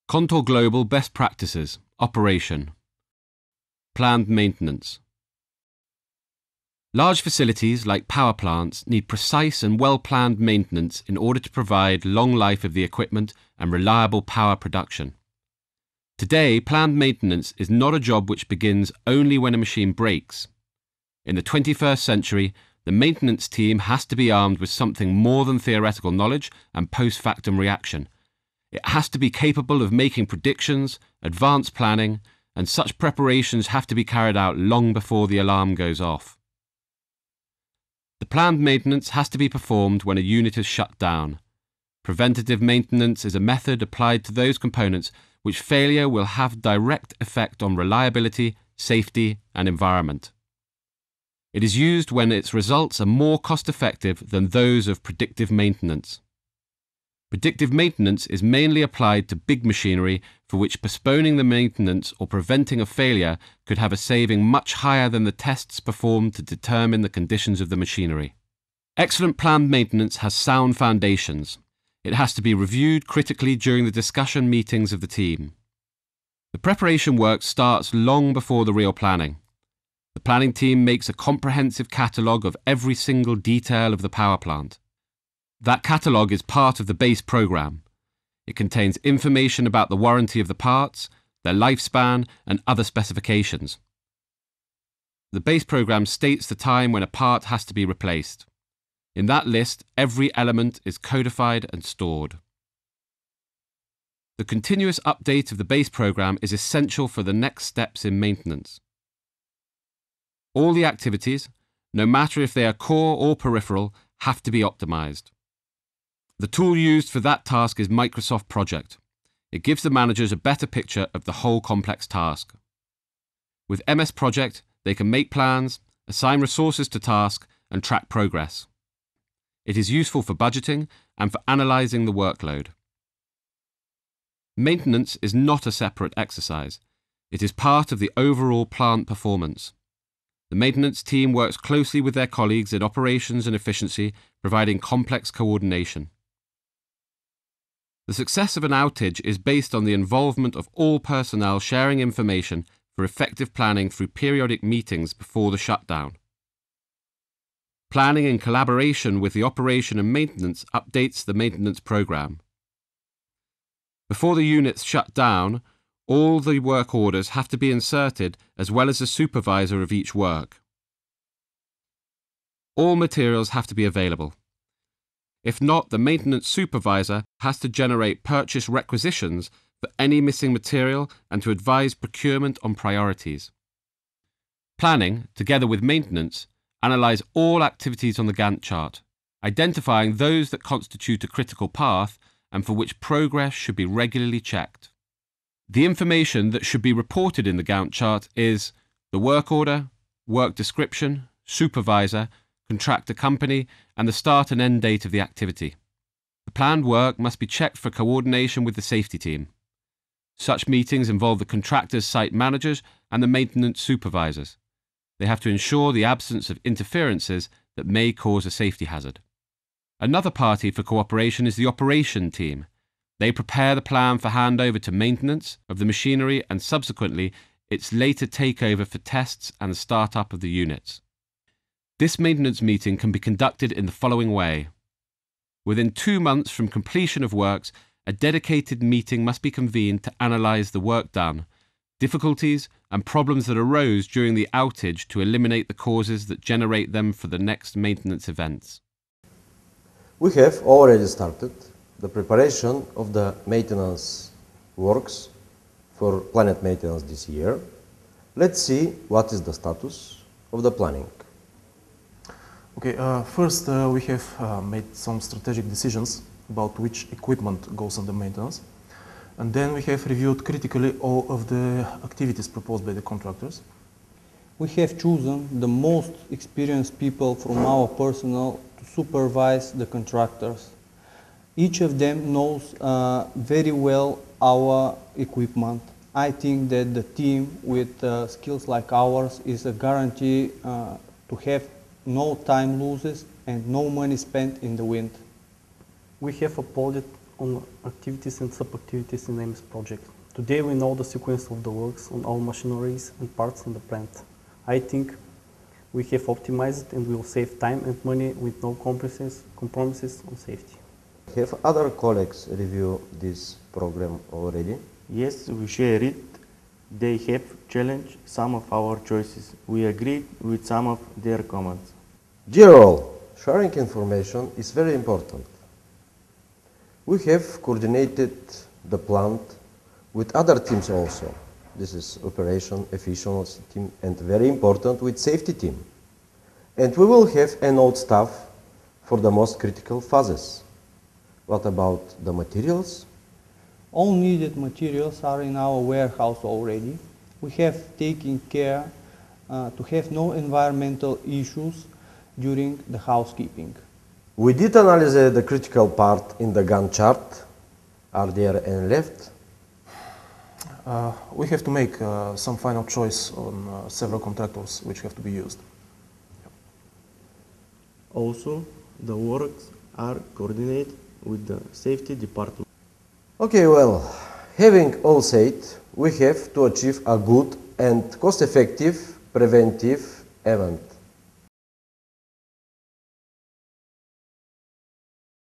Contour Global Best Practices, Operation. Planned maintenance. Large facilities like power plants need precise and well-planned maintenance in order to provide long life of the equipment and reliable power production. Today, planned maintenance is not a job which begins only when a machine breaks. In the 21st century, the maintenance team has to be armed with something more than theoretical knowledge and post-factum reaction. It has to be capable of making predictions, advanced planning, and such preparations have to be carried out long before the alarm goes off. The planned maintenance has to be performed when a unit is shut down. Preventative maintenance is a method applied to those components which failure will have direct effect on reliability, safety, and environment. It is used when its results are more cost-effective than those of predictive maintenance. Predictive maintenance is mainly applied to big machinery for which postponing the maintenance or preventing a failure could have a saving much higher than the tests performed to determine the conditions of the machinery. Excellent planned maintenance has sound foundations. It has to be reviewed critically during the discussion meetings of the team. The preparation work starts long before the real planning. The planning team makes a comprehensive catalogue of every single detail of the power plant. That catalogue is part of the base program. It contains information about the warranty of the parts, their lifespan, and other specifications. The base program states the time when a part has to be replaced. In that list, every element is codified and stored. The continuous update of the base program is essential for the next steps in maintenance. All the activities, no matter if they are core or peripheral, have to be optimized. The tool used for that task is Microsoft Project. It gives the managers a better picture of the whole complex task. With MS Project, they can make plans, assign resources to tasks, and track progress. It is useful for budgeting and for analyzing the workload. Maintenance is not a separate exercise. It is part of the overall plant performance. The maintenance team works closely with their colleagues in operations and efficiency, providing complex coordination. The success of an outage is based on the involvement of all personnel sharing information for effective planning through periodic meetings before the shutdown. Planning in collaboration with the operation and maintenance updates the maintenance program. Before the units shut down, all the work orders have to be inserted as well as the supervisor of each work. All materials have to be available. If not, the maintenance supervisor has to generate purchase requisitions for any missing material and to advise procurement on priorities. Planning, together with maintenance, analyze all activities on the Gantt chart, identifying those that constitute a critical path and for which progress should be regularly checked. The information that should be reported in the Gantt chart is the work order, work description, supervisor, contractor company, and the start and end date of the activity. The planned work must be checked for coordination with the safety team. Such meetings involve the contractor's site managers and the maintenance supervisors. They have to ensure the absence of interferences that may cause a safety hazard. Another party for cooperation is the operation team. They prepare the plan for handover to maintenance of the machinery and subsequently its later takeover for tests and the start-up of the units. This maintenance meeting can be conducted in the following way. Within 2 months from completion of works, a dedicated meeting must be convened to analyse the work done, difficulties and problems that arose during the outage to eliminate the causes that generate them for the next maintenance events. We have already started the preparation of the maintenance works for planned maintenance this year. Let's see what is the status of the planning. Okay, first we have made some strategic decisions about which equipment goes under maintenance, and then we have reviewed critically all of the activities proposed by the contractors. We have chosen the most experienced people from our personnel to supervise the contractors. Each of them knows very well our equipment. I think that the team with skills like ours is a guarantee to have no time losses and no money spent in the wind. We have applauded on activities and sub-activities in AMS project. Today we know the sequence of the works on all machineries and parts in the plant. I think we have optimized and will save time and money with no compromises on safety. Have other colleagues review this program already? Yes, we share it. They have challenged some of our choices. We agreed with some of their comments. Dear all, sharing information is very important. We have coordinated the plant with other teams also. This is operation, efficiency team, and very important with safety team. And we will have a node staff for the most critical phases. What about the materials? All needed materials are in our warehouse already. We have taken care to have no environmental issues during the housekeeping. We did analyze the critical part in the Gantt chart. Are there any left? We have to make some final choice on several contractors which have to be used. Also, the works are coordinated with the safety department. Okay, well, having all said, we have to achieve a good and cost-effective preventive event.